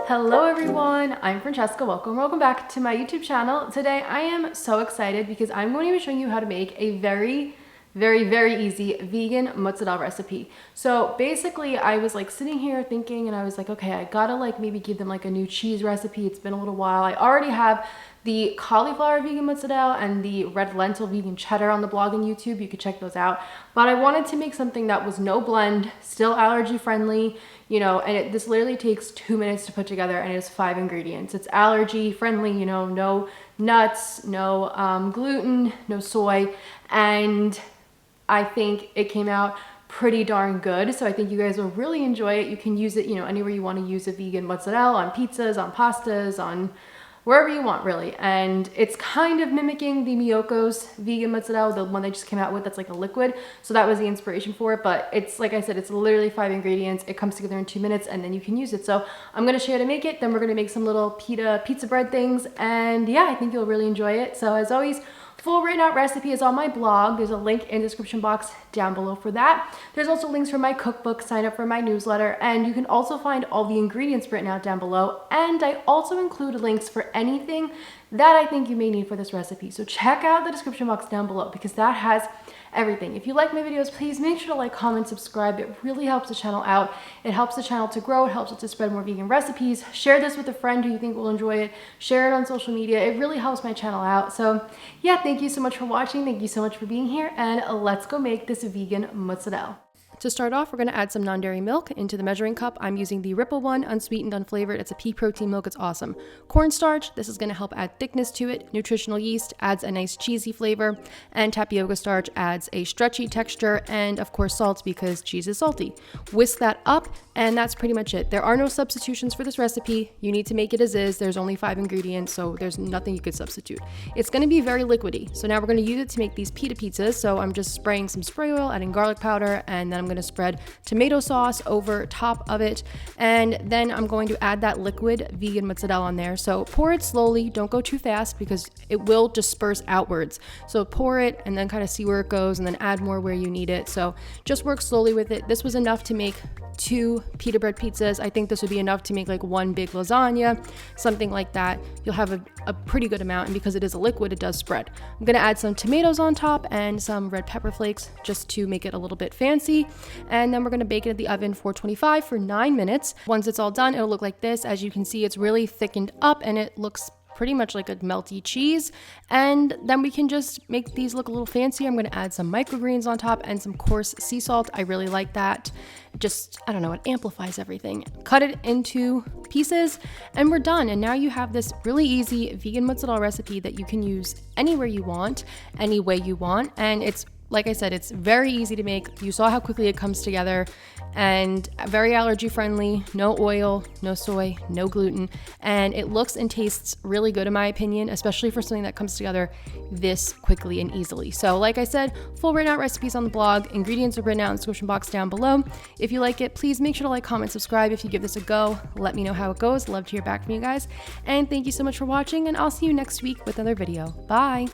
Hello everyone, I'm Francesca. Welcome back to my YouTube channel. Today I am so excited because I'm going to be showing you how to make a very easy vegan mozzarella recipe. So basically I was like sitting here thinking and I was like, okay, I gotta like maybe give them like a new cheese recipe. It's been a little while. I already have the cauliflower vegan mozzarella and the red lentil vegan cheddar on the blog and YouTube. You could check those out. But I wanted to make something that was no blend, still allergy friendly, you know, and this literally takes 2 minutes to put together and it has 5 ingredients. It's allergy friendly, you know, no nuts, no gluten, no soy, and I think it came out pretty darn good. So I think you guys will really enjoy it. You can use it, you know, anywhere you want to use a vegan mozzarella, on pizzas, on pastas, on wherever you want really. And it's kind of mimicking the Miyoko's vegan mozzarella, the one they just came out with that's like a liquid. So that was the inspiration for it. But it's, like I said, it's literally 5 ingredients. It comes together in 2 minutes and then you can use it. So I'm going to show you how to make it. Then we're going to make some little pizza bread things. And yeah, I think you'll really enjoy it. So as always, full written out recipe is on my blog. There's a link in the description box down below for that. There's also links for my cookbook, sign up for my newsletter, and you can also find all the ingredients written out down below. And I also include links for anything that I think you may need for this recipe. So check out the description box down below because that has everything. If you like my videos, please make sure to like, comment, subscribe. It really helps the channel out. It helps the channel to grow. It helps it to spread more vegan recipes. Share this with a friend who you think will enjoy it. Share it on social media. It really helps my channel out. So yeah, thank you so much for watching. Thank you so much for being here, and let's go make this vegan mozzarella. To start off, we're going to add some non-dairy milk into the measuring cup. I'm using the Ripple one, unsweetened, unflavored. It's a pea protein milk. It's awesome. Cornstarch, this is going to help add thickness to it. Nutritional yeast adds a nice cheesy flavor. And tapioca starch adds a stretchy texture. And of course, salt because cheese is salty. Whisk that up, and that's pretty much it. There are no substitutions for this recipe. You need to make it as is. There's only 5 ingredients, so there's nothing you could substitute. It's going to be very liquidy. So now we're going to use it to make these pita pizzas. So I'm just spraying some spray oil, adding garlic powder, and then I'm going to spread tomato sauce over top of it, and then I'm going to add that liquid vegan mozzarella on there. So pour it slowly, don't go too fast because it will disperse outwards. So pour it and then kind of see where it goes and then add more where you need it. So just work slowly with it. This was enough to make 2 pita bread pizzas. I think this would be enough to make like 1 big lasagna, something like that. You'll have a pretty good amount, and because it is a liquid, it does spread. I'm gonna add some tomatoes on top and some red pepper flakes just to make it a little bit fancy. And then we're gonna bake it in the oven 425 for 9 minutes. Once it's all done, it'll look like this. As you can see, it's really thickened up and it looks pretty much like a melty cheese. And then we can just make these look a little fancy. I'm gonna add some microgreens on top and some coarse sea salt. I really like that. Just, I don't know, it amplifies everything. Cut it into pieces and we're done. And now you have this really easy vegan mozzarella recipe that you can use anywhere you want, any way you want. And it's, like I said, it's very easy to make. You saw how quickly it comes together, and very allergy friendly, no oil, no soy, no gluten, and it looks and tastes really good in my opinion, especially for something that comes together this quickly and easily. So like I said, full written out recipes on the blog, ingredients are written out in the description box down below. If you like it, please make sure to like, comment, subscribe. If you give this a go, let me know how it goes. Love to hear back from you guys, and thank you so much for watching, and I'll see you next week with another video. Bye.